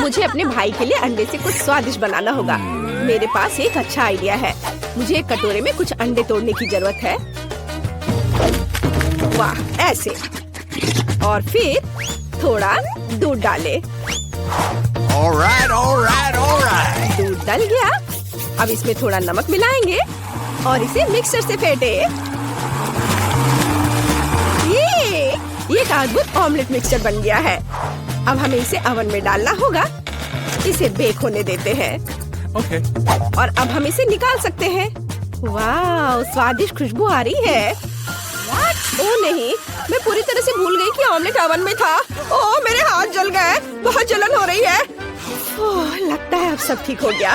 मुझे अपने भाई के लिए अंडे से कुछ स्वादिष्ट बनाना होगा। मेरे पास एक अच्छा आइडिया है। मुझे एक कटोरे में कुछ अंडे तोड़ने की जरूरत है। वाह, ऐसे। और फिर थोड़ा दूध डाले। दूध डल गया। अब इसमें थोड़ा नमक मिलाएंगे और इसे मिक्सर से फेंटे। ये एक अद्भुत ऑमलेट मिक्सचर बन गया है। अब हमें इसे ओवन में डालना होगा। इसे बेक होने देते हैं। और अब हम इसे निकाल सकते हैं। वाह, स्वादिष्ट खुशबू आ रही है। ओह नहीं, मैं पूरी तरह से भूल गई कि ऑमलेट ओवन में था। ओह, मेरे हाथ जल गए। बहुत जलन हो रही है। ओह, लगता है अब सब ठीक हो गया।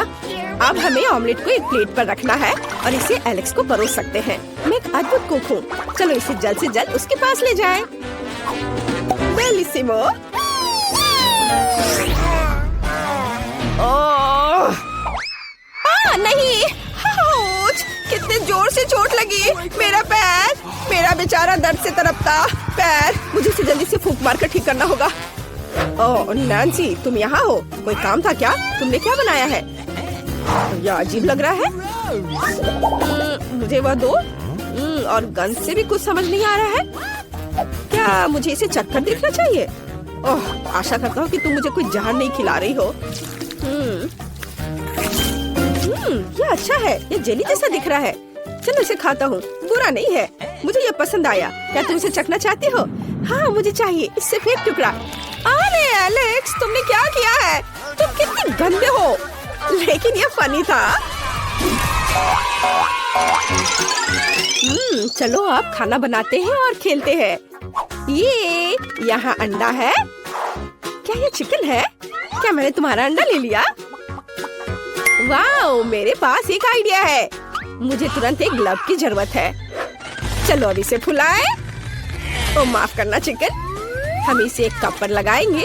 अब हमें ऑमलेट को एक प्लेट पर रखना है और इसे एलेक्स को परोस सकते हैं। मैं एक अद्भुत कुक हूँ। चलो इसे जल्द से जल्द उसके पास ले जाएं। बेलिसिमो। नहीं, कितने जोर से चोट लगी। मेरा पैर, मेरा बेचारा दर्द से तड़पता पैर। मुझे इसे जल्दी से फूंक मार कर ठीक करना होगा। ओह नैन्सी, तुम यहाँ हो? कोई काम था क्या? तुमने क्या बनाया है? यह अजीब लग रहा है। मुझे वह दो। और गंध से भी कुछ समझ नहीं आ रहा है। क्या मुझे इसे चखकर देखना चाहिए? ओह, आशा करता हूँ कि तुम मुझे कोई जहर नहीं खिला रही हो। यह अच्छा है। यह जेली जैसा दिख रहा है। चलो इसे खाता हूँ। बुरा नहीं है, मुझे यह पसंद आया। क्या तुम इसे चखना चाहती हो? हाँ, मुझे चाहिए। इससे फेंक टुकड़ा। अरे एलेक्स, तुमने क्या किया है? तुम कितनी गंदे हो। लेकिन यह फनी था। चलो अब खाना बनाते हैं और खेलते हैं। ये यहाँ अंडा है। क्या ये चिकन है? क्या मैंने तुम्हारा अंडा ले लिया? वाओ, मेरे पास एक आइडिया है। मुझे तुरंत एक ग्लव की जरूरत है। चलो अब इसे फुलाएं। ओ माफ करना चिकन। हम इसे एक कप पर लगाएंगे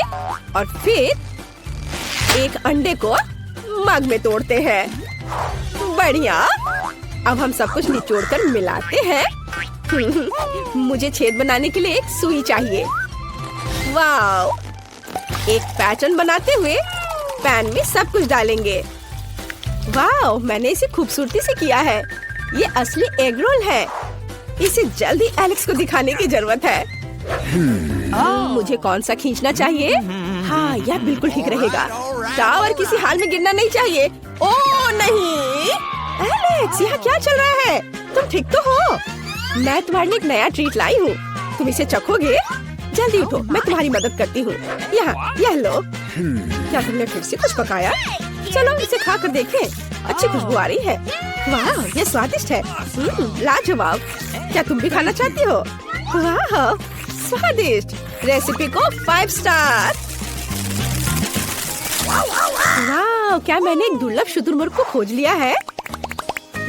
और फिर एक अंडे को मग में तोड़ते हैं। बढ़िया। अब हम सब कुछ निचोड़ कर मिलाते हैं। मुझे छेद बनाने के लिए एक सुई चाहिए। वाओ, एक पैटर्न बनाते हुए पैन में सब कुछ डालेंगे। वाओ, मैंने इसे खूबसूरती से किया है। ये असली एग रोल है। इसे जल्दी एलेक्स को दिखाने की जरूरत है। मुझे कौन सा खींचना चाहिए? हाँ, यह बिल्कुल ठीक रहेगा। टावर किसी हाल में गिरना नहीं चाहिए। ओह नहीं, एलेक्स, यहाँ क्या चल रहा है? तुम ठीक तो हो? मैं तुम्हारे लिए एक नया ट्रीट लाई हूँ। तुम इसे चखोगे? जल्दी उठो, मैं तुम्हारी मदद करती हूँ। यहाँ, यह लो। क्या तुमने फिर से कुछ पकाया? चलो इसे खा कर देखें। अच्छी खुशबू आ रही है। वाह, ये स्वादिष्ट है। लाजवाब। क्या तुम भी खाना चाहती हो? वाह, स्वादिष्ट। रेसिपी को 5 स्टार। वाह, क्या मैंने एक दुर्लभ शुतुरमुर्ग को खोज लिया है?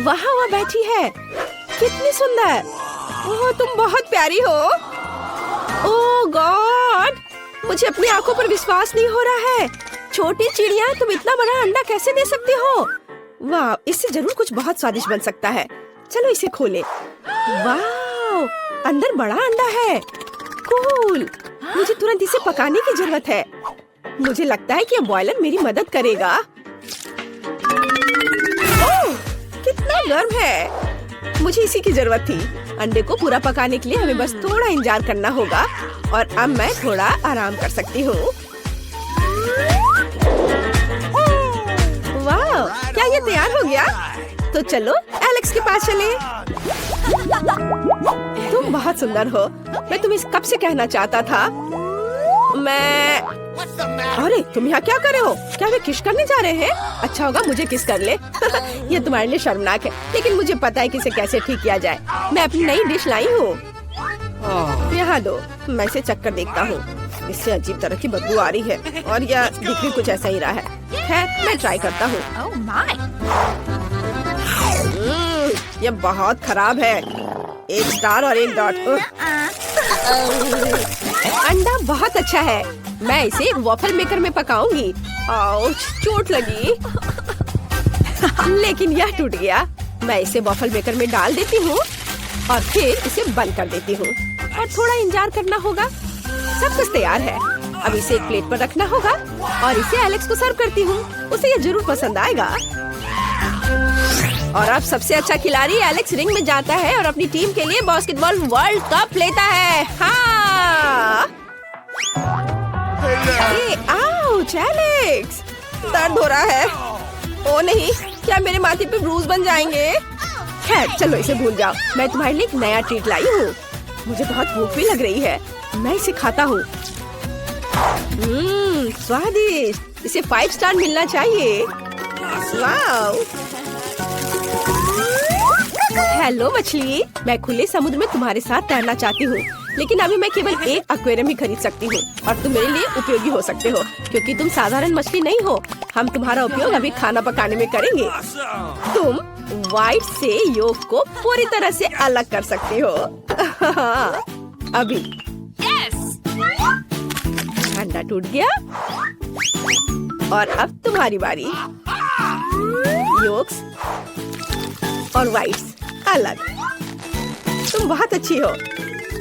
वहाँ वहाँ बैठी है। कितनी सुंदर। ओह, तुम बहुत प्यारी हो। ओह गॉड, मुझे अपनी आंखों पर विश्वास नहीं हो रहा है। छोटी चिड़िया, तुम इतना बड़ा अंडा कैसे दे सकती हो? वाह, इससे जरूर कुछ बहुत स्वादिष्ट बन सकता है। चलो इसे खोलें। वाह, अंदर बड़ा अंडा है। कूल। मुझे तुरंत इसे पकाने की जरूरत है। मुझे लगता है कि यह बॉयलर मेरी मदद करेगा। ओह, कितना गर्म है। मुझे इसी की जरूरत थी। अंडे को पूरा पकाने के लिए हमें बस थोड़ा इंतजार करना होगा। और अब मैं थोड़ा आराम कर सकती हूँ। वाह, क्या ये तैयार हो गया? तो चलो एलेक्स के पास चले। तुम बहुत सुंदर हो। मैं तुम्हें कब से कहना चाहता था। अरे तुम यहाँ क्या कर रहे हो? क्या वे किस करने जा रहे हैं? अच्छा होगा मुझे किस कर ले। ये तुम्हारे लिए शर्मनाक है, लेकिन मुझे पता है कि इसे कैसे ठीक किया जाए। मैं अपनी नई डिश लाई हूँ। यहाँ दो, मैं इसे चक्कर देखता हूँ। इससे अजीब तरह की बदबू आ रही है और यह दिख भी कुछ ऐसा ही रहा है। खैर, मैं ट्राई करता हूँ। यह बहुत खराब है। 1 स्टार और 1 डॉट। अंडा बहुत अच्छा है। मैं इसे एक वॉफल मेकर में पकाऊंगी। आउच, चोट लगी। लेकिन यह टूट गया। मैं इसे वॉफल मेकर में डाल देती हूँ और फिर इसे बंद कर देती हूँ और थोड़ा इंतजार करना होगा। सब कुछ तैयार है। अब इसे एक प्लेट पर रखना होगा और इसे एलेक्स को सर्व करती हूँ। उसे ये जरूर पसंद आएगा। और अब सबसे अच्छा खिलाड़ी एलेक्स रिंग में जाता है और अपनी टीम के लिए बास्केटबॉल वर्ल्ड कप लेता है। हाँ। आउच, एलेक्स, दर्द हो रहा है। ओ नहीं, क्या मेरे माथे पे ब्रूज बन जाएंगे? खैर चलो इसे भूल जाओ। मैं तुम्हारे लिए एक नया ट्रीट लाई हूँ। मुझे बहुत भूख भी लग रही है। मैं इसे खाता हूँ। स्वादिष्ट। इसे 5 स्टार मिलना चाहिए। वाओ। हेलो मछली, मैं खुले समुद्र में तुम्हारे साथ तैरना चाहती हूँ, लेकिन अभी मैं केवल एक एक्वेरियम ही खरीद सकती हूँ और तुम मेरे लिए उपयोगी हो सकते हो क्योंकि तुम साधारण मछली नहीं हो। हम तुम्हारा उपयोग अभी खाना पकाने में करेंगे। तुम व्हाइट से योक को पूरी तरह से अलग कर सकते हो। अभी अंडा टूट गया और अब तुम्हारी बारी। योक्स और व्हाइट्स अलग। तुम बहुत अच्छी हो।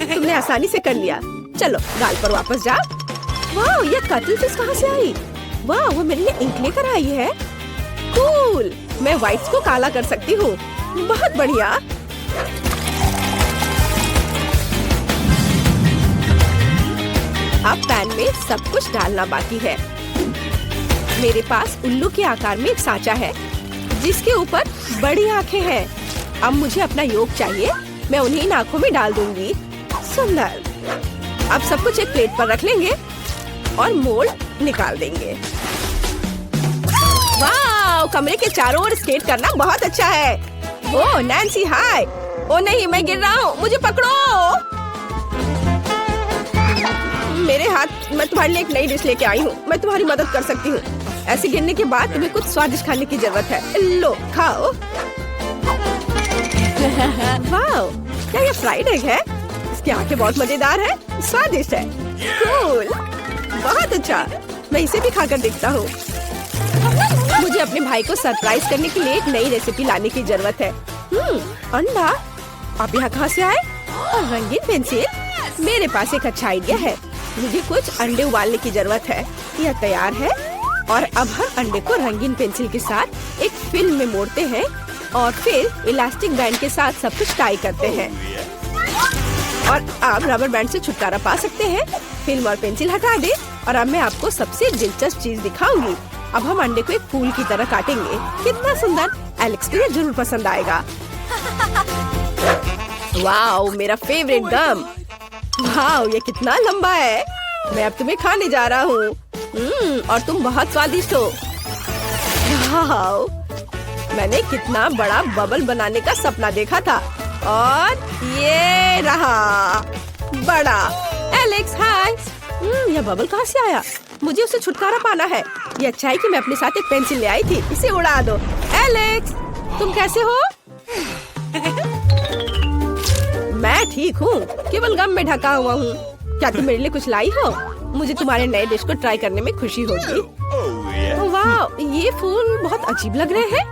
तुमने आसानी से कर लिया। चलो गाल पर वापस जाओ। वाह, ये कतल फिश कहाँ से आई? वाह, वो मेरे लिए इंक लेकर आई है। कूल। मैं व्हाइट्स को काला कर सकती हूँ। बहुत बढ़िया। अब पैन में सब कुछ डालना बाकी है। मेरे पास उल्लू के आकार में एक सांचा है जिसके ऊपर बड़ी आंखें हैं। अब मुझे अपना योग चाहिए। मैं उन्हीं आंखों में डाल दूंगी। सुंदर। अब सब कुछ एक प्लेट पर रख लेंगे और मोल्ड निकाल देंगे। वाह, कमरे के चारों ओर स्केट करना बहुत अच्छा है। ओह नैन्सी, हाय। ओ नहीं, मैं गिर रहा हूँ, मुझे पकड़ो। मेरे हाथ। मैं तुम्हारे लिए एक नई डिश लेके आई हूँ। मैं तुम्हारी मदद कर सकती हूँ। ऐसे गिरने के बाद तुम्हें कुछ स्वादिष्ट खाने की जरूरत है। लो खाओ। वाह, क्या ये फ्राइड एग है? इसकी आंखें बहुत मजेदार है, स्वादिष्ट है। कूल। बहुत अच्छा। मैं इसे भी खाकर देखता हूँ। मुझे अपने भाई को सरप्राइज करने के लिए एक नई रेसिपी लाने की जरूरत है। अंडा। आप यहाँ कहाँ से आए? और रंगीन पेंसिल। मेरे पास एक अच्छा आइडिया है। मुझे कुछ अंडे उबालने की जरूरत है। यह तैयार है और अब हम अंडे को रंगीन पेंसिल के साथ एक फिल्म में मोड़ते हैं और फिर इलास्टिक बैंड के साथ सब कुछ टाई करते हैं। और अब रबर बैंड से छुटकारा पा सकते हैं। फिल्म और पेंसिल हटा दे और अब मैं आपको सबसे दिलचस्प चीज दिखाऊंगी। अब हम अंडे को एक फूल की तरह काटेंगे। कितना सुंदर। एलेक्स को ये जरूर पसंद आएगा। वाओ, मेरा फेवरेट गम। वाओ, ये कितना लंबा है। मैं अब तुम्हें खाने जा रहा हूँ। और तुम बहुत स्वादिष्ट हो। वाओ, मैंने कितना बड़ा बबल बनाने का सपना देखा था और ये रहा बड़ा। एलेक्स, हाय। यह बबल कहाँ से आया? मुझे उसे छुटकारा पाना है। ये अच्छा है कि मैं अपने साथ एक पेंसिल ले आई थी। इसे उड़ा दो। एलेक्स, तुम कैसे हो? मैं ठीक हूँ, केवल गम में ढका हुआ हूँ। क्या तुम मेरे लिए कुछ लाई हो? मुझे तुम्हारे नए डिश को ट्राई करने में खुशी होगी। वाह, ये फूल बहुत अजीब लग रहे हैं।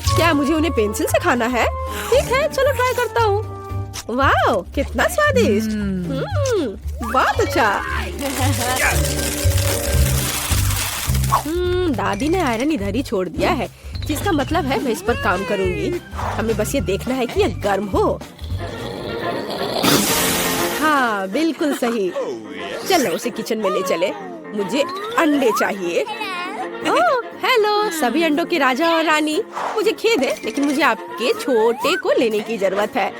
क्या मुझे उन्हें पेंसिल से खाना है? ठीक है, चलो ट्राई करता हूँ। वाह, कितना स्वादिष्ट। बहुत अच्छा। दादी ने आयरन इधर ही छोड़ दिया है, जिसका मतलब है मैं इस पर काम करूँगी। हमें बस ये देखना है कि यह गर्म हो। हाँ, बिल्कुल सही। चलो उसे किचन में ले चले। मुझे अंडे चाहिए। ओह, हेलो सभी अंडों के राजा और रानी। मुझे खेद है, लेकिन मुझे आपके छोटे को लेने की जरूरत है।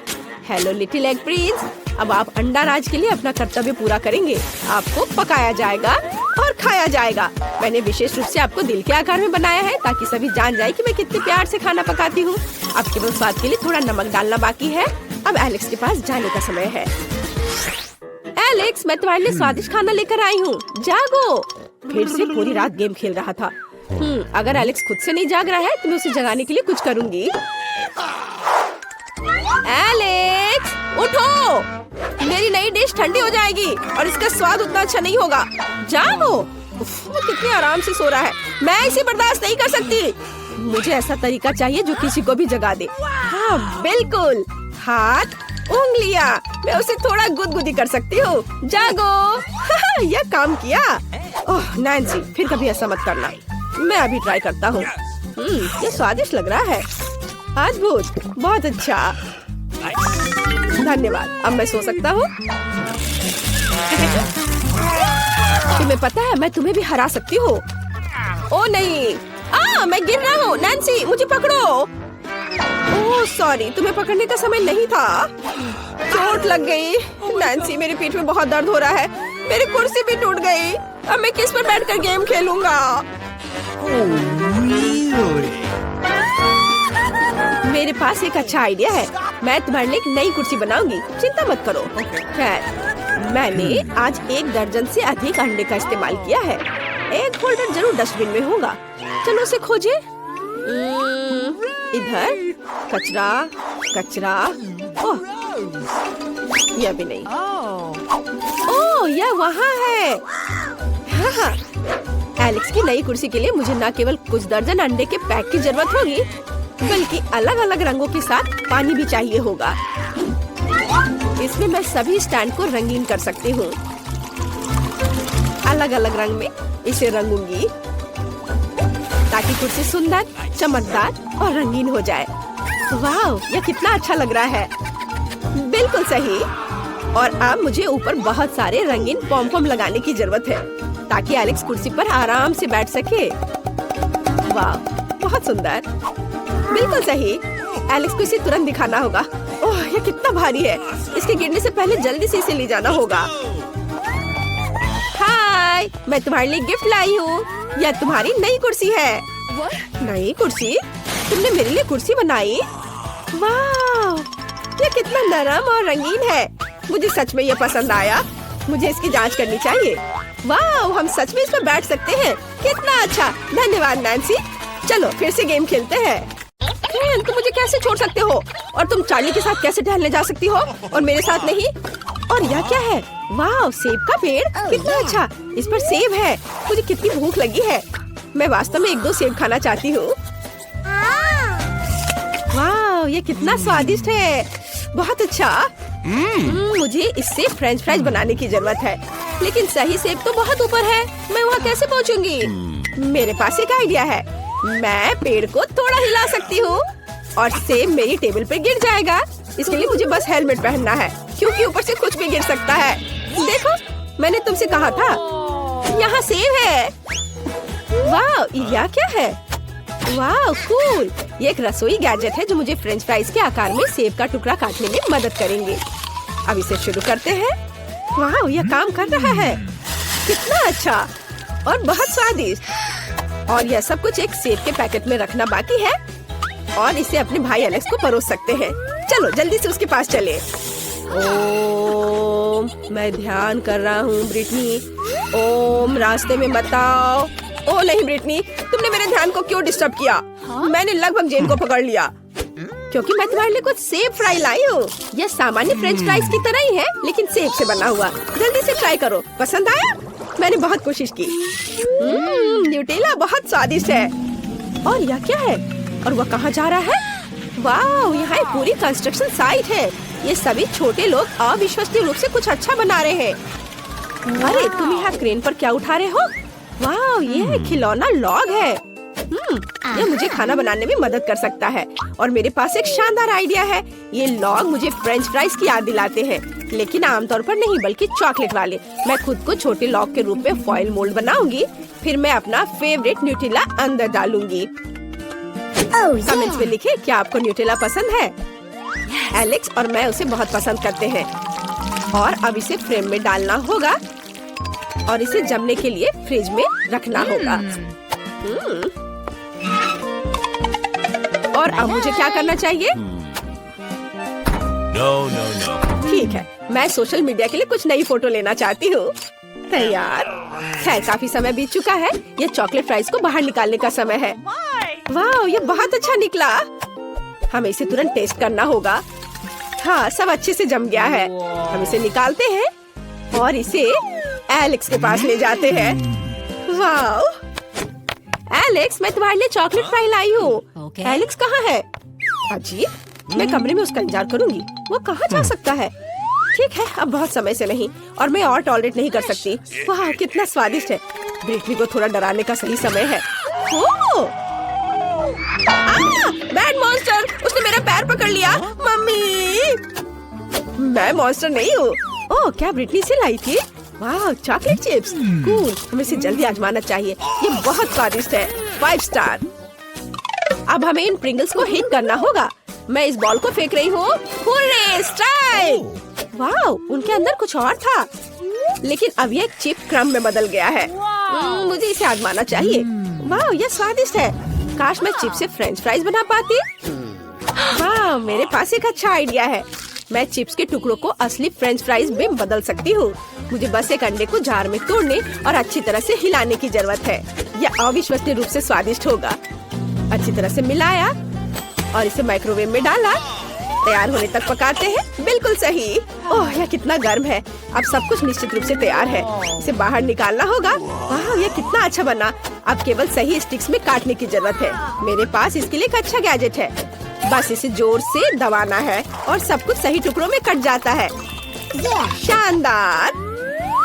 Hello little egg Prince. अब आप अंडा राज के लिए अपना कर्तव्य पूरा करेंगे। आपको पकाया जाएगा और खाया जाएगा। मैंने विशेष रूप से आपको दिल के आकार में बनाया है ताकि सभी जान जाए कि मैं कितने प्यार से खाना पकाती हूँ। अब केवल स्वाद के लिए थोड़ा नमक डालना बाकी है। अब एलेक्स के पास जाने का समय है। एलेक्स, मैं तुम्हारे लिए स्वादिष्ट खाना लेकर आई हूँ। जागो। फिर से पूरी रात गेम खेल रहा था। अगर एलेक्स खुद से नहीं जाग रहा है तो मैं उसे जगाने के लिए कुछ करूँगी। एलेक्स, उठो। मेरी नई डिश ठंडी हो जाएगी और इसका स्वाद उतना अच्छा नहीं होगा। जागो। वो कितने आराम से सो रहा है। मैं इसे बर्दाश्त नहीं कर सकती। मुझे ऐसा तरीका चाहिए जो किसी को भी जगा दे। हाँ बिल्कुल। हाथ उंगलियां, मैं उसे थोड़ा गुदगुदी कर सकती हूँ। जागो। यह काम किया। ओह नैन्सी, फिर कभी ऐसा मत करना। मैं अभी ट्राई करता हूँ। ये स्वादिष्ट लग रहा है। अद्भुत, बहुत अच्छा। धन्यवाद, अब मैं सो सकता हूँ। तुम्हें पता है मैं तुम्हें भी हरा सकती हूँ। ओ नहीं, मैं गिर रहा हूँ। नैन्सी, मुझे पकड़ो। ओह सॉरी, तुम्हें पकड़ने का समय नहीं था। चोट लग गई। नैन्सी, मेरे पीठ में बहुत दर्द हो रहा है। मेरी कुर्सी भी टूट गई। अब मैं किस पर बैठकर गेम खेलूंगा? मेरे पास एक अच्छा आइडिया है। मैं तुम्हारे लिए एक नई कुर्सी बनाऊंगी, चिंता मत करो। खैर, मैंने आज 1 दर्जन से अधिक अंडे का इस्तेमाल किया है। एक होल्डर जरूर डस्टबिन में होगा। चलो उसे खोजे। इधर कचरा, कचरा। ओह, यह भी नहीं। ओह, यह वहाँ है। हाँ, एलेक्स की नई कुर्सी के लिए मुझे न केवल कुछ दर्जन अंडे के पैक की जरूरत होगी, बल्कि अलग अलग रंगों के साथ पानी भी चाहिए होगा। इसमें मैं सभी स्टैंड को रंगीन कर सकती हूँ। अलग अलग रंग में इसे रंगूंगी ताकि कुर्सी सुंदर, चमकदार और रंगीन हो जाए। वाह, यह कितना अच्छा लग रहा है। बिल्कुल सही। और अब मुझे ऊपर बहुत सारे रंगीन पॉम-पॉम लगाने की जरूरत है ताकि एलेक्स कुर्सी पर आराम से बैठ सके। वाह, बहुत सुंदर। बिल्कुल सही। एलेक्स को इसे तुरंत दिखाना होगा। ओह, यह कितना भारी है। इसके गिरने से पहले जल्दी से इसे ले जाना होगा। हाय, मैं तुम्हारे लिए गिफ्ट लाई हूँ। यह तुम्हारी नई कुर्सी है। नई कुर्सी? तुमने मेरे लिए कुर्सी बनाई? वाह, यह कितना नरम और रंगीन है। मुझे सच में यह पसंद आया। मुझे इसकी जांच करनी चाहिए। वाह, हम सच में इस पर बैठ सकते हैं। कितना अच्छा। धन्यवाद नैन्सी। चलो फिर से गेम खेलते हैं। तुम मुझे कैसे छोड़ सकते हो? और तुम चार्ली के साथ कैसे टहलने जा सकती हो और मेरे साथ नहीं? और यह क्या है? वाह, सेब का पेड़। कितना अच्छा। इस पर सेब है। मुझे कितनी भूख लगी है। मैं वास्तव में 1-2 सेब खाना चाहती हूँ। वाह, ये कितना स्वादिष्ट है। बहुत अच्छा। मुझे इससे फ्रेंच फ्राइज बनाने की जरूरत है, लेकिन सही सेब तो बहुत ऊपर है। मैं वहाँ कैसे पहुँचूंगी? मेरे पास एक आइडिया है। मैं पेड़ को थोड़ा हिला सकती हूँ और सेब मेरी टेबल पर गिर जाएगा। इसके लिए मुझे बस हेलमेट पहनना है, क्योंकि ऊपर से कुछ भी गिर सकता है। देखो, मैंने तुमसे कहा था। यहाँ सेब है। वाह, यह क्या है? वाह, कूल। ये एक रसोई गैजेट है जो मुझे फ्रेंच फ्राइज के आकार में सेब का टुकड़ा काटने में मदद करेंगे। अब इसे शुरू करते हैं। वाह, यह काम कर रहा है। कितना अच्छा और बहुत स्वादिष्ट। और यह सब कुछ एक सेब के पैकेट में रखना बाकी है और इसे अपने भाई एलेक्स को परोस सकते हैं। चलो जल्दी से उसके पास चले। ओम, मैं ध्यान कर रहा हूँ ब्रिटनी। ओम, रास्ते में मत आओ। ओ नहीं ब्रिटनी, तुमने मेरे ध्यान को क्यों डिस्टर्ब किया? मैंने लगभग जेन को पकड़ लिया क्योंकि मैं तुम्हारे लिए कुछ सेब फ्राई लाई हूँ। यह सामान्य फ्रेंच फ्राइज की तरह ही है, लेकिन सेब से बना हुआ। जल्दी से ट्राई करो। पसंद आया? मैंने बहुत कोशिश की। न्यूटेला बहुत स्वादिष्ट है। और यह क्या है? और वह कहाँ जा रहा है? वाह, यहाँ एक पूरी कंस्ट्रक्शन साइट है। ये सभी छोटे लोग अविश्वसनीय रूप से कुछ अच्छा बना रहे हैं। अरे, तुम यहाँ क्रेन पर क्या उठा रहे हो? वाह, ये खिलौना लॉग है। यह मुझे खाना बनाने में मदद कर सकता है। और मेरे पास एक शानदार आइडिया है। ये लॉग मुझे फ्रेंच फ्राइज की याद दिलाते हैं, लेकिन आमतौर पर नहीं, बल्कि चॉकलेट वाले। मैं खुद को छोटे लॉग के रूप में फॉइल मोल्ड बनाऊंगी। फिर मैं अपना फेवरेट न्यूटेला अंदर डालूंगी। कमेंट्स में लिखें क्या आपको न्यूटेला पसंद है। एलेक्स और मैं उसे बहुत पसंद करते हैं। और अब इसे फ्रेम में डालना होगा और इसे जमने के लिए फ्रिज में रखना होगा। और अब मुझे क्या करना चाहिए? No. ठीक है, मैं सोशल मीडिया के लिए कुछ नई फोटो लेना चाहती हूँ। तैयार। खैर, काफी समय बीत चुका है। ये चॉकलेट फ्राइज को बाहर निकालने का समय है। वाह, ये बहुत अच्छा निकला। हमें इसे तुरंत टेस्ट करना होगा। हाँ, सब अच्छे से जम गया है। हम इसे निकालते हैं और इसे एलेक्स के पास ले जाते हैं। वाह, एलेक्स, मैं तुम्हारे लिए चॉकलेट फ्राई लाई हूँ। एलेक्स कहाँ है? अजीब, मैं कमरे में उसका इंतजार करूंगी। वो कहाँ जा सकता है? ठीक है, अब बहुत समय से नहीं और मैं और टॉलरेट नहीं कर सकती। वाह, कितना स्वादिष्ट है। ब्रिटनी को थोड़ा डराने का सही समय है। बैड मॉन्स्टर, उसने मेरा पैर पकड़ लिया। मम्मी, मैं मॉन्स्टर नहीं हूँ। ओह, क्या ब्रिटनी से लाई थी? वाह, चॉकलेट चिप्स, कूल। हमें इसे जल्दी आजमाना चाहिए। ये बहुत स्वादिष्ट है। 5 स्टार। अब हमें इन प्रिंगल्स को हिट करना होगा। मैं इस बॉल को फेंक रही हूँ। Hurray, strike! वाह, उनके अंदर कुछ और था, लेकिन अब ये एक चिप क्रम में बदल गया है। मुझे इसे आजमाना चाहिए। वाह, ये स्वादिष्ट है। काश मैं चिप से फ्रेंच फ्राइज बना पाती। वाह, मेरे पास एक अच्छा आइडिया है। मैं चिप्स के टुकड़ों को असली फ्रेंच फ्राइज में बदल सकती हूँ। मुझे बस एक अंडे को जार में तोड़ने और अच्छी तरह से हिलाने की जरूरत है। यह अविश्वसनीय रूप से स्वादिष्ट होगा। अच्छी तरह से मिलाया और इसे माइक्रोवेव में डाला। तैयार होने तक पकाते हैं। बिल्कुल सही। ओह, यह कितना गर्म है। अब सब कुछ निश्चित रूप से तैयार है। इसे बाहर निकालना होगा। वाह, यह कितना अच्छा बना। अब केवल सही स्टिक्स में काटने की जरूरत है। मेरे पास इसके लिए एक अच्छा गैजेट है। बस इसे जोर से दबाना है और सब कुछ सही टुकड़ों में कट जाता है। शानदार।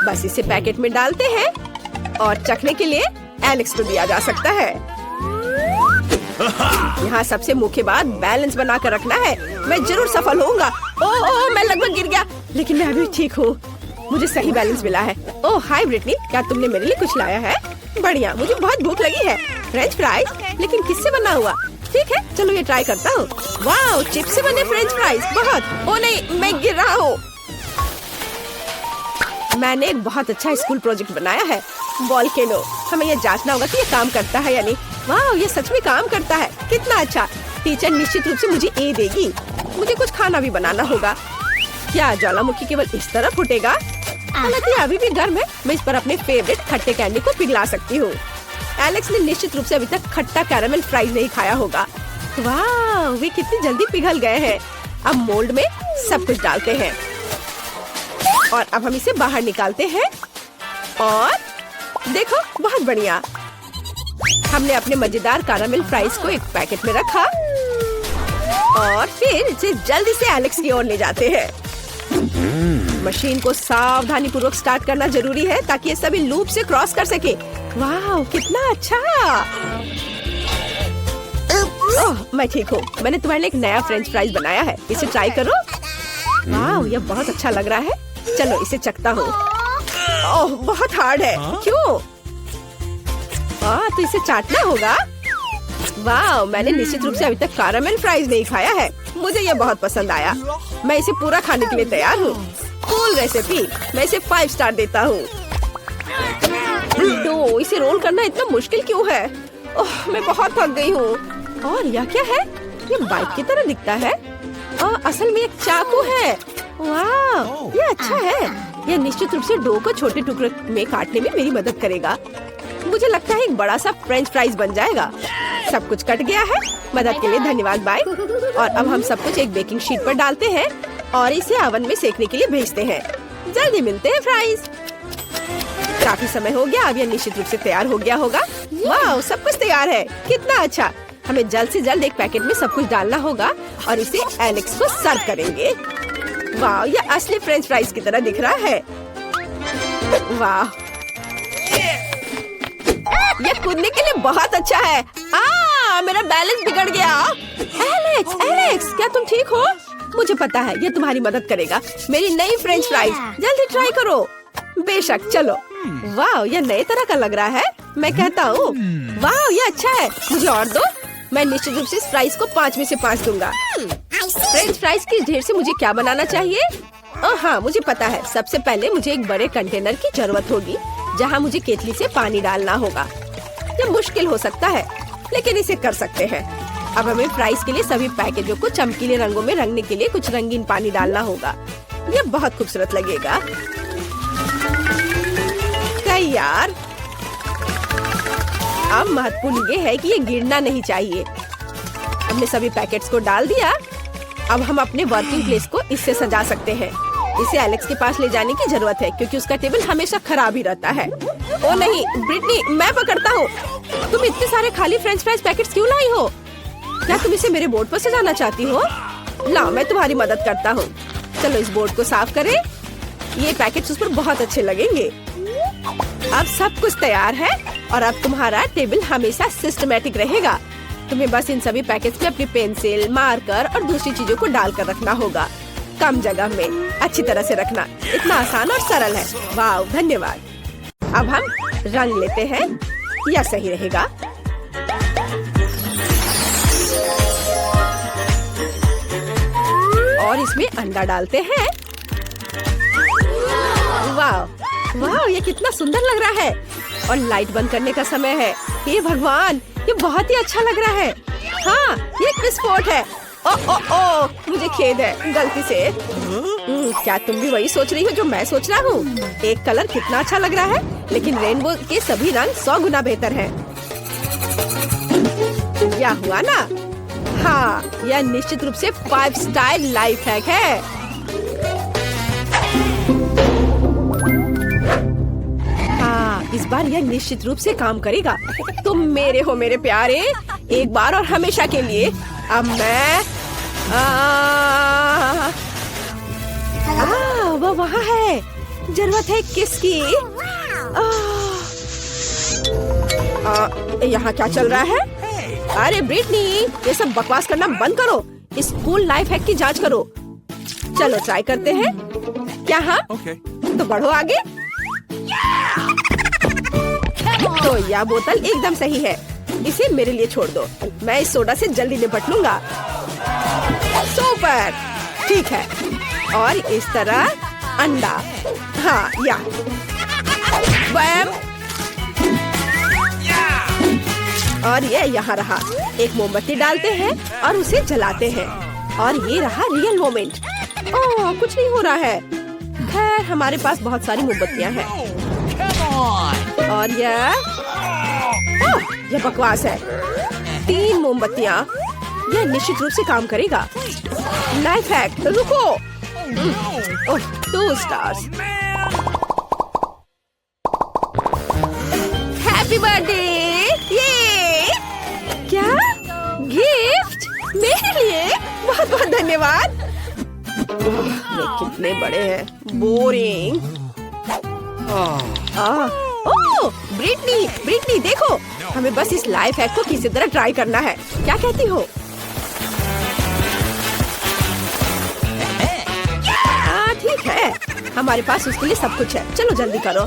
बस इसे पैकेट में डालते हैं और चखने के लिए एलेक्स को दिया जा सकता है। यहाँ सबसे मुख्य बात बैलेंस बना कर रखना है। मैं जरूर सफल होऊंगा। ओह, मैं लगभग गिर गया, लेकिन मैं अभी ठीक हूँ। मुझे सही बैलेंस मिला है। ओह, हाय ब्रिटनी, क्या तुमने मेरे लिए कुछ लाया है? बढ़िया, मुझे बहुत भूख लगी है। फ्रेंच फ्राइज, लेकिन किससे बना हुआ? ठीक है, चलो ये ट्राई करता हूँ। वाह, चिप्स से बने फ्रेंच फ्राइज, बहुत। ओह नहीं, मैं गिर रहा हूँ। मैंने एक बहुत अच्छा स्कूल प्रोजेक्ट बनाया है, वॉल्केनो। हमें ये जांचना होगा कि ये काम करता है या नहीं। वाह, ये सच में काम करता है। कितना अच्छा। टीचर निश्चित रूप से मुझे ए देगी। मुझे कुछ खाना भी बनाना होगा। क्या ज्वालामुखी केवल इस तरह फूटेगा? हालांकि अभी भी गर्म है। मैं इस पर अपने फेवरेट खट्टे कैंडी को पिघला सकती हूँ। एलेक्स ने निश्चित रूप से अभी तक खट्टा कैरामेल फ्राइज नहीं खाया होगा। वाह, वे कितनी जल्दी पिघल गए हैं। अब मोल्ड में सब कुछ डालते हैं और अब हम इसे बाहर निकालते हैं। और देखो, बहुत बढ़िया। हमने अपने मजेदार कैरामेल फ्राइज को एक पैकेट में रखा और फिर इसे जल्दी से एलेक्स की ओर ले जाते हैं। मशीन को सावधानी पूर्वक स्टार्ट करना जरूरी है ताकि ये सभी लूप से क्रॉस कर सके। वाह, कितना अच्छा। ओह, मैं ठीक हूँ। मैंने तुम्हारे लिए एक नया फ्रेंच फ्राइज बनाया है। इसे ट्राई करो। वाह, यह बहुत अच्छा लग रहा है। चलो इसे चखता हूँ। ओह, बहुत हार्ड है। क्यों? तो इसे चाटना होगा। वाह, मैंने निश्चित रूप से अभी तक कैरामेल फ्राइज नहीं खाया है। मुझे यह बहुत पसंद आया। मैं इसे पूरा खाने के लिए तैयार हूँ। Cool recipe. मैं इसे 5 स्टार देता हूँ। इसे रोल करना इतना मुश्किल क्यों है? ओह, मैं बहुत थक गई हूँ। और यह क्या है? ये बाइक की तरह दिखता है। असल में एक चाकू है। वाह, ये अच्छा है। यह निश्चित रूप से डो को छोटे टुकड़ों में काटने में मेरी मदद करेगा। मुझे लगता है एक बड़ा सा फ्रेंच फ्राइज बन जाएगा। सब कुछ कट गया है। मदद के लिए धन्यवाद बाय। और अब हम सब कुछ एक बेकिंग शीट पर डालते हैं और इसे ओवन में सेकने के लिए भेजते हैं। जल्दी मिलते हैं फ्राइज। काफी समय हो गया। अब यह निश्चित रूप से तैयार हो गया होगा। वाह, सब कुछ तैयार है। कितना अच्छा। हमें जल्द से जल्द एक पैकेट में सब कुछ डालना होगा और इसे एलेक्स को सर्व करेंगे। वाह, यह असली फ्रेंच फ्राइज की तरह दिख रहा है। वाह, यह कूदने के लिए बहुत अच्छा है। मेरा बैलेंस बिगड़ गया। एलेक्स, क्या तुम ठीक हो? मुझे पता है यह तुम्हारी मदद करेगा। मेरी नई फ्रेंच फ्राइज, जल्दी ट्राई करो। बेशक, चलो। वाह, यह नए तरह का लग रहा है। मैं कहता हूँ, वाह, यह अच्छा है। मुझे और दो। मैं निश्चित रूप से इस फ्राइज को 5 में से 5 दूंगा। फ्रेंच फ्राइज की ढेर से मुझे क्या बनाना चाहिए? हाँ, मुझे पता है। सबसे पहले मुझे एक बड़े कंटेनर की जरूरत होगी जहाँ मुझे केतली से पानी डालना होगा। यह मुश्किल हो सकता है, लेकिन इसे कर सकते हैं। अब हमें फ्राइज के लिए सभी पैकेजों को चमकीले रंगों में रंगने के लिए कुछ रंगीन पानी डालना होगा। यह बहुत खूबसूरत लगेगा। तैयार। अब महत्वपूर्ण ये है कि ये गिरना नहीं चाहिए। हमने सभी पैकेट्स को डाल दिया। अब हम अपने वर्किंग प्लेस को इससे सजा सकते हैं। इसे एलेक्स के पास ले जाने की जरूरत है क्योंकि उसका टेबल हमेशा खराब ही रहता है। ओ नहीं, ब्रिटनी, मैं पकड़ता हूँ। तुम इतने सारे खाली फ्रेंच फ्राइज पैकेट्स क्यों लाई हो? क्या तुम इसे मेरे बोर्ड पर सजाना चाहती हो? लाओ मैं तुम्हारी मदद करता हूँ। चलो इस बोर्ड को साफ करें। ये पैकेट्स उस पर बहुत अच्छे लगेंगे। अब सब कुछ तैयार है और अब तुम्हारा टेबल हमेशा सिस्टमेटिक रहेगा। तुम्हें बस इन सभी पैकेट्स में अपनी पेंसिल, मार्कर और दूसरी चीजों को डालकर रखना होगा। कम जगह में अच्छी तरह से रखना। इतना आसान और सरल है। वाह, धन्यवाद। अब हम रंग लेते हैं। यह सही रहेगा। और इसमें अंडा डालते हैं। वाह वाह, ये कितना सुंदर लग रहा है। और लाइट बंद करने का समय है। हे भगवान, ये बहुत ही अच्छा लग रहा है। हाँ, ये एक विस्फोट है। ओ ओ ओ, मुझे खेद है, गलती से। क्या तुम भी वही सोच रही हो जो मैं सोच रहा हूँ? एक कलर कितना अच्छा लग रहा है, लेकिन रेनबो के सभी रंग 100 गुना बेहतर हैं। क्या हुआ ना? हाँ, यह निश्चित रूप से 5 स्टार लाइफ हैक है। हाँ, इस बार यह निश्चित रूप से काम करेगा। तुम मेरे हो मेरे प्यारे, एक बार और हमेशा के लिए। अब मैं वो वहाँ है। जरूरत है किसकी? यहाँ क्या चल रहा है? अरे ब्रिटनी, ये सब बकवास करना बंद करो। इस कूल लाइफ हैक की जांच करो। चलो ट्राई करते हैं। क्या? हाँ, तो बढ़ो आगे। तो यह बोतल एकदम सही है। इसे मेरे लिए छोड़ दो। मैं इस सोडा से जल्दी निपट लूंगा। सुपर, ठीक है। और इस तरह अंडा। हाँ, या बैम। और ये यहाँ रहा। एक मोमबत्ती डालते हैं और उसे जलाते हैं। और ये रहा रियल मोमेंट। ओह, कुछ नहीं हो रहा है। खैर, हमारे पास बहुत सारी मोमबत्तियाँ हैं। और यह बकवास है। 3 मोमबत्तियाँ। यह निश्चित रूप से काम करेगा। लाइफ हैक, रुको। ओह, 2 स्टार्स। Happy birthday. ये क्या गिफ्ट मेरे लिए? बहुत बहुत धन्यवाद। ये कितने बड़े हैं। बोरिंग। ओह, ब्रिटनी देखो, हमें बस इस लाइफ हैक को किसी तरह ट्राई करना है। क्या कहती हो? ठीक है, हमारे पास उसके लिए सब कुछ है। चलो जल्दी करो।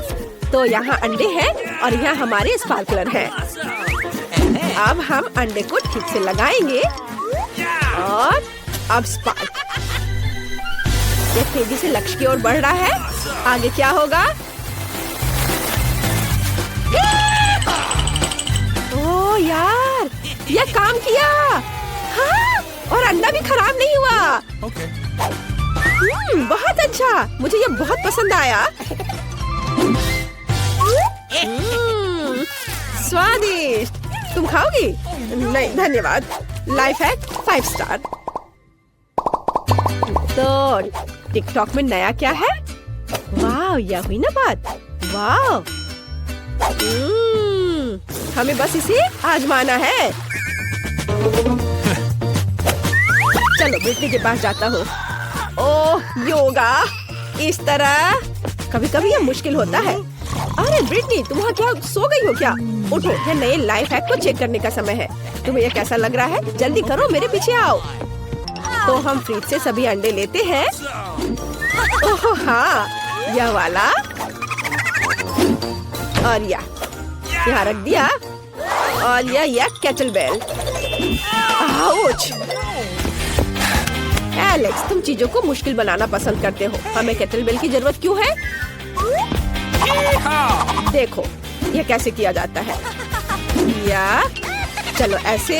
तो यहाँ अंडे हैं और यहाँ हमारे स्पार्कलर हैं। अब हम अंडे को ठीक से लगाएंगे और अब स्पार्क। ये तेजी से लक्ष्य की ओर बढ़ रहा है। आगे क्या होगा? ओह यार, यह काम किया। हाँ, और अंडा भी खराब नहीं हुआ। बहुत अच्छा, मुझे ये बहुत पसंद आया। स्वादिष्ट। तुम खाओगी? नहीं धन्यवाद। Life hack 5 star. तो टिकटॉक में नया क्या है? वाह, यह हुई ना बात। वाह, हमें बस इसे आजमाना है। चलो ब्रिटनी के पास जाता हूँ। ओह, योगा इस तरह कभी कभी यह मुश्किल होता है। अरे ब्रिटनी, तुम वहाँ क्या सो गई हो क्या? उठो, यह नए लाइफ हैक को चेक करने का समय है। तुम्हें यह कैसा लग रहा है? जल्दी करो, मेरे पीछे आओ। तो हम फ्रिज से सभी अंडे लेते हैं। ओह हाँ, यह वाला। और यहाँ रख दिया। और यह केटल बेल। आउच! एलेक्स, तुम चीजों को मुश्किल बनाना पसंद करते हो। हमें केटल बेल की जरूरत क्यों है? देखो, यह कैसे किया जाता है। या चलो ऐसे।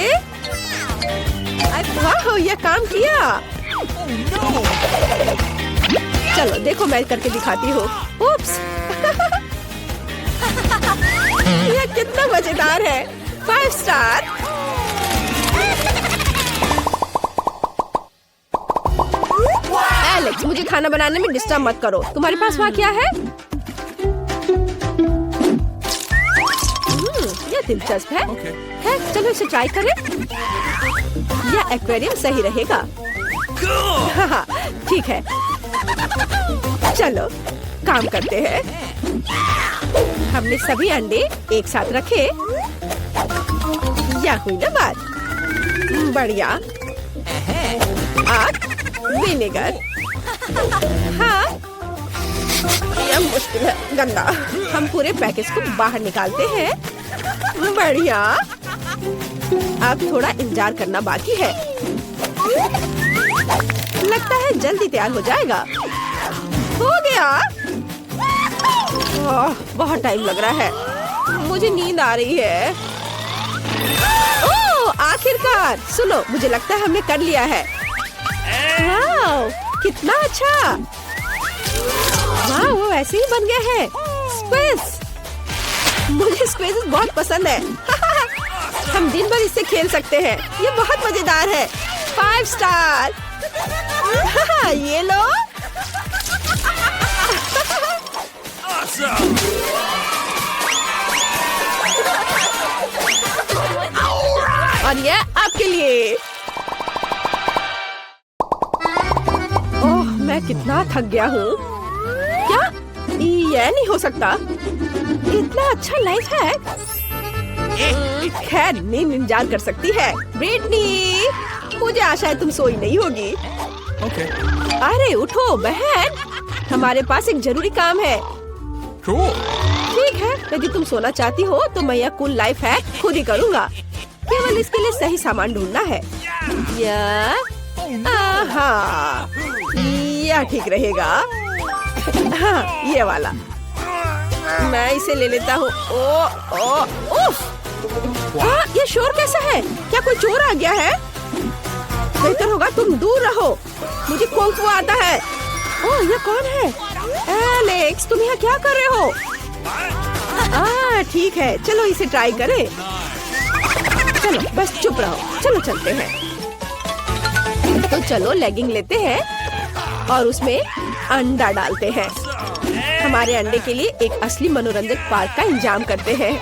वाह, यह काम किया। चलो देखो, मैं करके दिखाती हूँ। उप्स। यह कितना मजेदार है। 5 स्टार। एलेक्स, मुझे खाना बनाने में डिस्टर्ब मत करो। तुम्हारे पास वहाँ क्या है? यह दिलचस्प है। चलो इसे ट्राई करें। यह एक्वेरियम सही रहेगा। हाँ, ठीक है, चलो काम करते हैं। हमने सभी अंडे एक साथ रखे, या हुई ना बात। बढ़िया। आग, विनेगर, हाँ, यह मुश्किल है, गंदा। हम पूरे पैकेज को बाहर निकालते हैं। बढ़िया। अब थोड़ा इंतजार करना बाकी है। लगता है जल्दी तैयार हो जाएगा। हो गया। बहुत टाइम लग रहा है, मुझे नींद आ रही है। ओह, आखिरकार। सुनो, मुझे लगता है हमने कर लिया है। वाह, कितना अच्छा। वाह, वो ऐसे ही बन गया है। स्क्विज, मुझे स्क्विज बहुत पसंद है। हम दिन भर इससे खेल सकते हैं। ये बहुत मजेदार है। 5 स्टार। ये लो। और ये आपके लिए। ओह, मैं कितना थक गया हूँ। क्या ये नहीं हो सकता? इतना अच्छा लाइफ है। खैर, नींद इंतजार कर सकती है। ब्रिटनी, मुझे आशा है तुम सोई नहीं होगी। अरे उठो बहन, हमारे पास एक जरूरी काम है। ठीक है, यदि तुम सोना चाहती हो तो मैं यह कूल लाइफ हैक खुद ही करूँगा। केवल इसके लिए सही सामान ढूंढना है। यह ठीक रहेगा। हाँ, ये वाला। मैं इसे ले लेता हूँ। हाँ, ये शोर कैसा है? क्या कोई चोर आ गया है? बेहतर होगा तुम दूर रहो, मुझे कुंग फू आता है। ओह, ये कौन है? एलेक्स, तुम यहाँ क्या कर रहे हो? ठीक है, चलो इसे ट्राई करें। चलो बस चुप रहो, चलो चलते हैं। तो चलो लेगिंग लेते हैं और उसमें अंडा डालते हैं। हमारे अंडे के लिए एक असली मनोरंजक पार्क का इंतजाम करते हैं।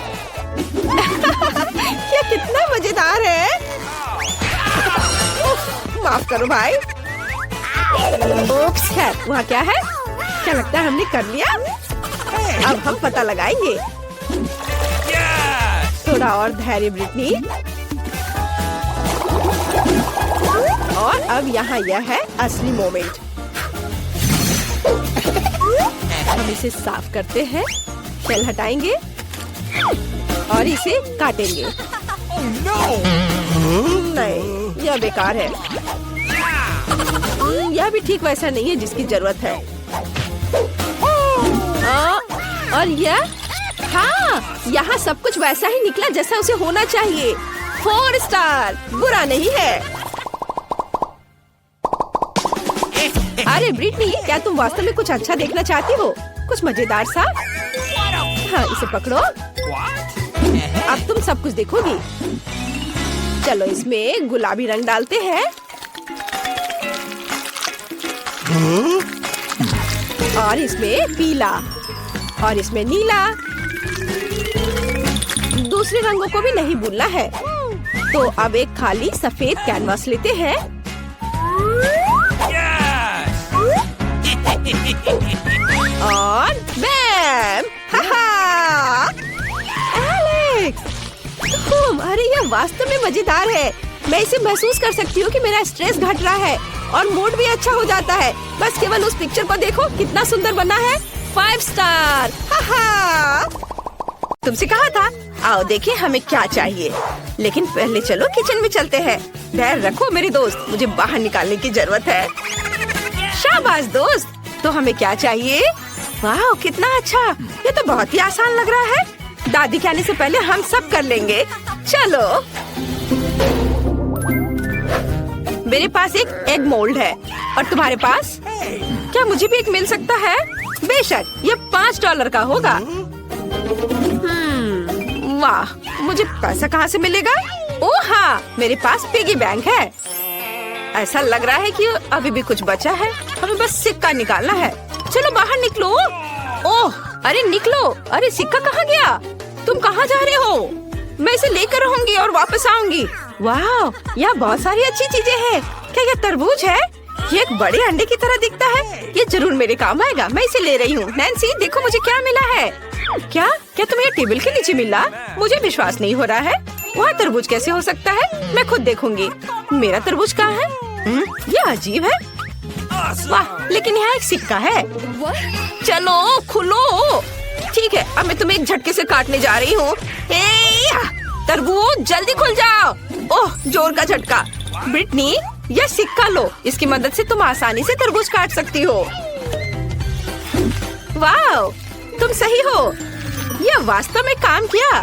ये कितना मजेदार है। माफ करो भाई। ओप्स, खैर, वहाँ क्या है? क्या लगता है हमने कर लिया? अब हम पता लगाएंगे। थोड़ा और धैर्य ब्रिटनी। और अब यहाँ यह है असली मोमेंट। हम इसे साफ करते हैं, शेल हटाएंगे और इसे काटेंगे। नहीं, यह बेकार है। यह भी ठीक वैसा नहीं है जिसकी जरूरत है। और यह, हाँ, यहाँ सब कुछ वैसा ही निकला जैसा उसे होना चाहिए। 4 स्टार, बुरा नहीं है। अरे ब्रिटनी, क्या तुम वास्तव में कुछ अच्छा देखना चाहती हो? कुछ मजेदार सा? हाँ, इसे पकड़ो। अब तुम सब कुछ देखोगी। चलो इसमें गुलाबी रंग डालते हैं। और इसमें पीला और इसमें नीला। दूसरे रंगों को भी नहीं भूलना है। तो अब एक खाली सफेद कैनवास लेते हैं। और बैम! एलेक्स! अरे यह वास्तव में मजेदार है। मैं इसे महसूस कर सकती हूँ कि मेरा स्ट्रेस घट रहा है और मूड भी अच्छा हो जाता है। बस केवल उस पिक्चर को देखो, कितना सुंदर बना है। 5 स्टार। तुमसे कहा था, आओ देखिए हमें क्या चाहिए। लेकिन पहले चलो किचन में चलते हैं। धैर्य रखो मेरे दोस्त, मुझे बाहर निकालने की जरूरत है। शाबाश दोस्त। तो हमें क्या चाहिए? वाह, कितना अच्छा। ये तो बहुत ही आसान लग रहा है। दादी के आने से पहले हम सब कर लेंगे। चलो। मेरे पास एक एग मोल्ड है और तुम्हारे पास? क्या मुझे भी एक मिल सकता है? बेशक, ये $5 का होगा। वाह, मुझे पैसा कहाँ से मिलेगा? ओह हाँ, मेरे पास पिगी बैंक है। ऐसा लग रहा है कि अभी भी कुछ बचा है। हमें बस सिक्का निकालना है। चलो बाहर निकलो। ओह, अरे निकलो। अरे सिक्का कहाँ गया? तुम कहाँ जा रहे हो? मैं इसे लेकर रहूंगी और वापस आऊंगी। वाह, यहाँ बहुत सारी अच्छी चीजें हैं। क्या यह तरबूज है? ये एक बड़े अंडे की तरह दिखता है। ये जरूर मेरे काम आएगा। मैं इसे ले रही हूँ। नैन्सी, देखो मुझे क्या मिला है। क्या क्या तुम्हें ये टेबल के नीचे मिला? मुझे विश्वास नहीं हो रहा है। वहाँ तरबूज कैसे हो सकता है? मैं खुद देखूंगी। मेरा तरबूज कहाँ है? ये अजीब है। वाह, लेकिन यहाँ एक सिक्का है। चलो खुलो। ठीक है, अब मैं तुम्हें एक झटके से काटने जा रही हूँ। तरबूज जल्दी खुल जाओ। ओह, जोर का झटका। ब्रिटनी, यह सिक्का लो। इसकी मदद से तुम आसानी से तरबूज काट सकती हो। वाह, तुम सही हो। यह वास्तव में काम किया।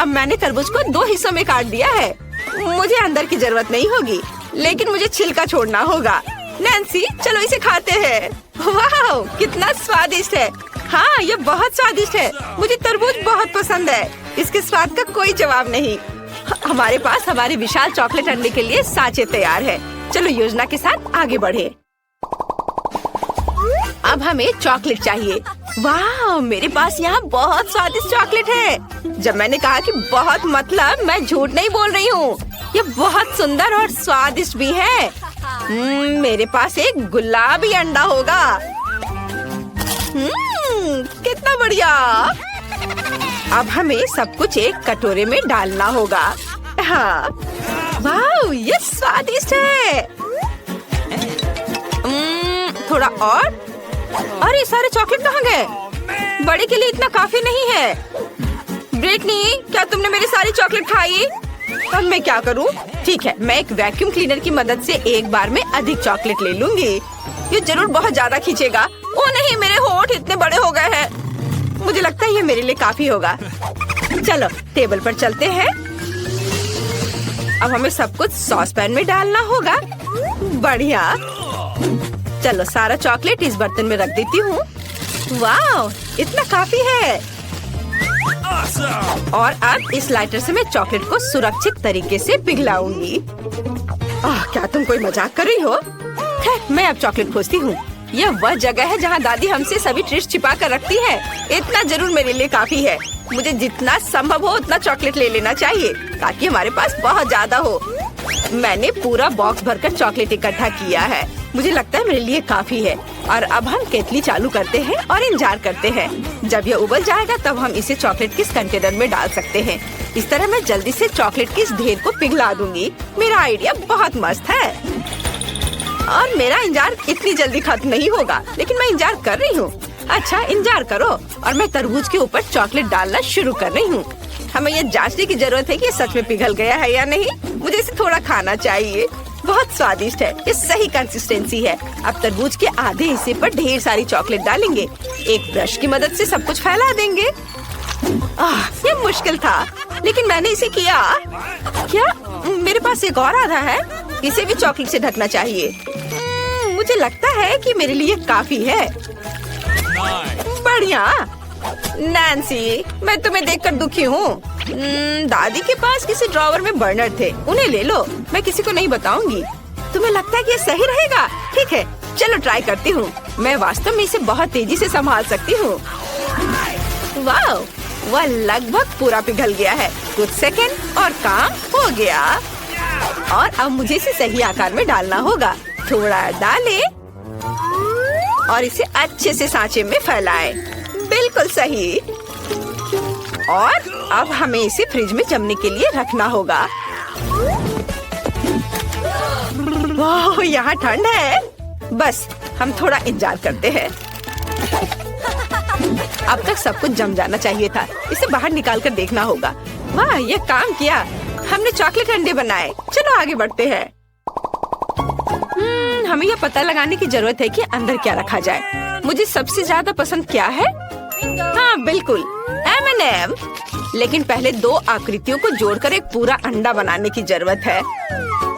अब मैंने तरबूज को 2 हिस्सों में काट दिया है। मुझे अंदर की जरूरत नहीं होगी, लेकिन मुझे छिलका छोड़ना होगा। नैन्सी, चलो इसे खाते हैं। वाह, कितना स्वादिष्ट है। हाँ, ये बहुत स्वादिष्ट है। मुझे तरबूज बहुत पसंद है। इसके स्वाद का कोई जवाब नहीं। हमारे पास हमारे विशाल चॉकलेट अंडे के लिए सांचे तैयार है। चलो योजना के साथ आगे बढ़े। अब हमें चॉकलेट चाहिए। वाह, मेरे पास यहाँ बहुत स्वादिष्ट चॉकलेट है। जब मैंने कहा कि बहुत, मतलब मैं झूठ नहीं बोल रही हूँ। ये बहुत सुंदर और स्वादिष्ट भी है। मेरे पास एक गुलाबी अंडा होगा। कितना बढ़िया। अब हमें सब कुछ एक कटोरे में डालना होगा। हाँ, वाह, ये स्वादिष्ट है। थोड़ा और। अरे सारे चॉकलेट कहाँ गए? बड़े के लिए इतना काफी नहीं है। ब्रिटनी, क्या तुमने मेरी सारी चॉकलेट खाई? अब मैं क्या करूं? ठीक है, मैं एक वैक्यूम क्लीनर की मदद से एक बार में अधिक चॉकलेट ले लूंगी। ये जरूर बहुत ज्यादा खींचेगा। ओ नहीं, मेरे होंठ इतने बड़े हो गए हैं। मुझे लगता है ये मेरे लिए काफी होगा। चलो टेबल पर चलते हैं। अब हमें सब कुछ सॉस पैन में डालना होगा। बढ़िया। चलो सारा चॉकलेट इस बर्तन में रख देती हूँ। वाह, इतना काफी है। और अब इस लाइटर से मैं चॉकलेट को सुरक्षित तरीके से पिघलाऊंगी। क्या तुम कोई मजाक कर रही हो? मैं अब चॉकलेट खोजती हूँ। यह वह जगह है जहाँ दादी हमसे सभी ट्रिक्स छिपा कर रखती है। इतना जरूर मेरे लिए काफी है। मुझे जितना संभव हो उतना चॉकलेट ले लेना चाहिए ताकि हमारे पास बहुत ज्यादा हो। मैंने पूरा बॉक्स भरकर चॉकलेट इकट्ठा किया है। मुझे लगता है मेरे लिए काफी है। और अब हम केतली चालू करते हैं और इंतजार करते हैं। जब यह उबल जाएगा तब हम इसे चॉकलेट के कंटेनर में डाल सकते हैं। इस तरह मैं जल्दी से चॉकलेट के इस ढेर को पिघला दूंगी। मेरा आइडिया बहुत मस्त है और मेरा इंतजार इतनी जल्दी खत्म नहीं होगा, लेकिन मैं इंतजार कर रही हूँ। अच्छा, इंतजार करो और मैं तरबूज के ऊपर चॉकलेट डालना शुरू कर रही हूँ। हमें ये जांचने की जरूरत है कि ये सच में पिघल गया है या नहीं। मुझे इसे थोड़ा खाना चाहिए। बहुत स्वादिष्ट है। ये सही कंसिस्टेंसी है। अब तरबूज के आधे हिस्से पर ढेर सारी चॉकलेट डालेंगे। एक ब्रश की मदद से सब कुछ फैला देंगे। ये मुश्किल था, लेकिन मैंने इसे किया। क्या मेरे पास एक और आधा है? इसे भी चॉकलेट से ढकना चाहिए। मुझे लगता है कि मेरे लिए काफी है। बढ़िया। नैन्सी, मैं तुम्हें देखकर दुखी हूँ। दादी के पास किसी ड्रॉवर में बर्नर थे, उन्हें ले लो। मैं किसी को नहीं बताऊंगी। तुम्हें लगता है कि ये सही रहेगा? ठीक है, चलो ट्राई करती हूँ। मैं वास्तव में इसे बहुत तेजी से संभाल सकती हूँ। वाह, वह लगभग पूरा पिघल गया है। कुछ सेकंड और काम हो गया। और अब मुझे इसे सही आकार में डालना होगा। थोड़ा डालें और इसे अच्छे से सांचे में फैलाएं। बिल्कुल सही। और अब हमें इसे फ्रिज में जमने के लिए रखना होगा। वाह, यहाँ ठंड है। बस हम थोड़ा इंतजार करते हैं। अब तक सब कुछ जम जाना चाहिए था। इसे बाहर निकाल कर देखना होगा। वाह, ये काम किया। हमने चॉकलेट अंडे बनाए। चलो आगे बढ़ते हैं। हमें यह पता लगाने की जरूरत है कि अंदर क्या रखा जाए। मुझे सबसे ज्यादा पसंद क्या है? हाँ बिल्कुल, M&M। लेकिन पहले 2 आकृतियों को जोड़कर एक पूरा अंडा बनाने की जरूरत है।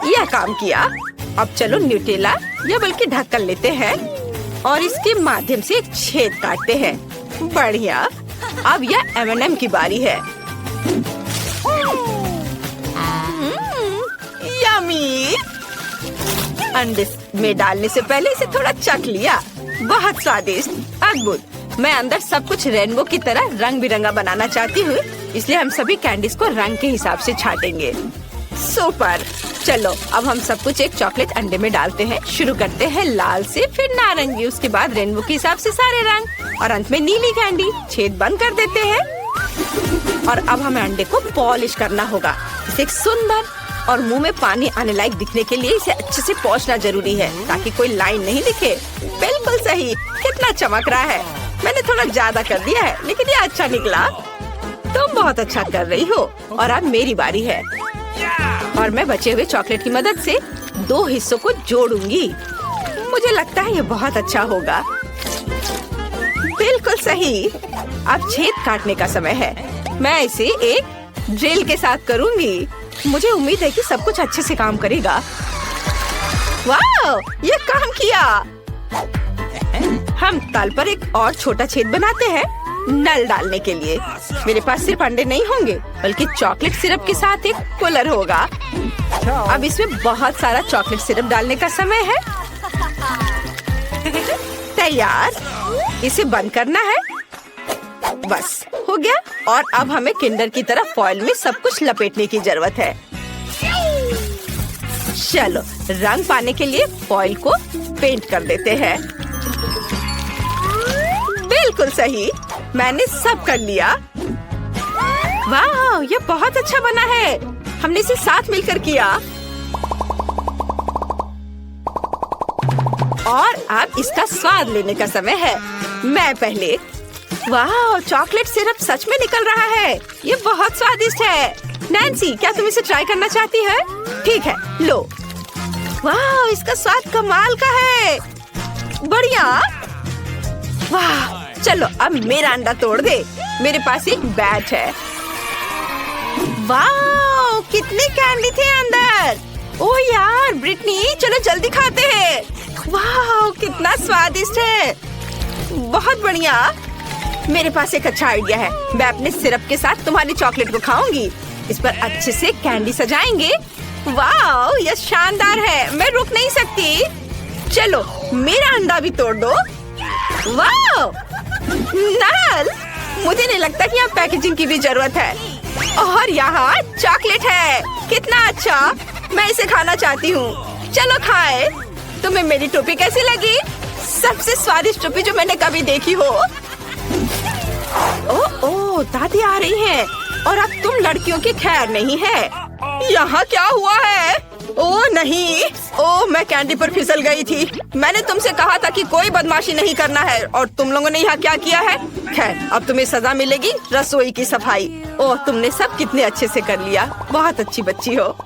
यह काम किया। अब चलो न्यूटेला या बल्कि ढक्कन लेते हैं और इसके माध्यम से एक छेद काटते हैं। बढ़िया। अब यह M&M की बारी है। यम्मी। अंडे में डालने से पहले इसे थोड़ा चख लिया। बहुत स्वादिष्ट, अद्भुत। मैं अंदर सब कुछ रेनबो की तरह रंग बिरंगा बनाना चाहती हूँ, इसलिए हम सभी कैंडीज को रंग के हिसाब से छाटेंगे। सुपर। चलो अब हम सब कुछ एक चॉकलेट अंडे में डालते हैं। शुरू करते हैं लाल से, फिर नारंगी, उसके बाद रेनबो के हिसाब से सारे रंग और अंत में नीली कैंडी। छेद बंद कर देते हैं और अब हमें अंडे को पॉलिश करना होगा। इसे एक सुंदर और मुंह में पानी आने लायक दिखने के लिए इसे अच्छे से पोंछना जरूरी है ताकि कोई लाइन नहीं दिखे। बिल्कुल सही, कितना चमक रहा है। मैंने थोड़ा ज्यादा कर दिया है लेकिन ये अच्छा निकला। तुम बहुत अच्छा कर रही हो और अब मेरी बारी है और मैं बचे हुए चॉकलेट की मदद से 2 हिस्सों को जोड़ूंगी। मुझे लगता है ये बहुत अच्छा होगा। बिल्कुल सही। अब छेद काटने का समय है। मैं इसे एक ड्रिल के साथ करूंगी। मुझे उम्मीद है कि सब कुछ अच्छे से काम करेगा। वाह, ये काम किया। हम तल पर एक और छोटा छेद बनाते हैं नल डालने के लिए। मेरे पास सिर्फ अंडे नहीं होंगे बल्कि चॉकलेट सिरप के साथ एक कूलर होगा। अब इसमें बहुत सारा चॉकलेट सिरप डालने का समय है। तैयार। इसे बंद करना है। बस हो गया। और अब हमें किंडर की तरह फॉइल में सब कुछ लपेटने की जरूरत है। चलो रंग पाने के लिए फॉइल को पेंट कर देते हैं। बिल्कुल सही, मैंने सब कर लिया। वाह, ये बहुत अच्छा बना है। हमने इसे साथ मिलकर किया। और अब इसका स्वाद लेने का समय है। मैं पहले। वाह, चॉकलेट सिरप सच में निकल रहा है। ये बहुत स्वादिष्ट है। नैन्सी, क्या तुम इसे ट्राई करना चाहती है? ठीक है, लो। वाह, इसका स्वाद कमाल का है। बढ़िया। वाह, चलो अब मेरा अंडा तोड़ दे। मेरे पास एक बैट है। वाह, कितने कैंडी थे अंदर। ओह यार ब्रिटनी, चलो जल्दी खाते हैं। वाह, कितना स्वादिष्ट है। बहुत बढ़िया। मेरे पास एक अच्छा आइडिया है। मैं अपने सिरप के साथ तुम्हारी चॉकलेट को खाऊंगी। इस पर अच्छे से कैंडी सजाएंगे। वाह, यह शानदार है। मैं रुक नहीं सकती। चलो मेरा अंडा भी तोड़ दो। वाह, नल, मुझे नहीं लगता कि यहाँ पैकेजिंग की भी जरूरत है। और यहाँ चॉकलेट है। कितना अच्छा। मैं इसे खाना चाहती हूँ। चलो खाए। तुम्हें मेरी टोपी कैसी लगी? सबसे स्वादिष्ट टोपी जो मैंने कभी देखी हो। ओह, दादी आ रही हैं। और अब तुम लड़कियों की खैर नहीं है। यहाँ क्या हुआ है? ओह नहीं, ओह मैं कैंडी पर फिसल गई थी। मैंने तुमसे कहा था कि कोई बदमाशी नहीं करना है और तुम लोगों ने यहाँ क्या किया है? खैर, अब तुम्हें सजा मिलेगी। रसोई की सफाई। ओह, तुमने सब कितने अच्छे से कर लिया। बहुत अच्छी बच्ची हो।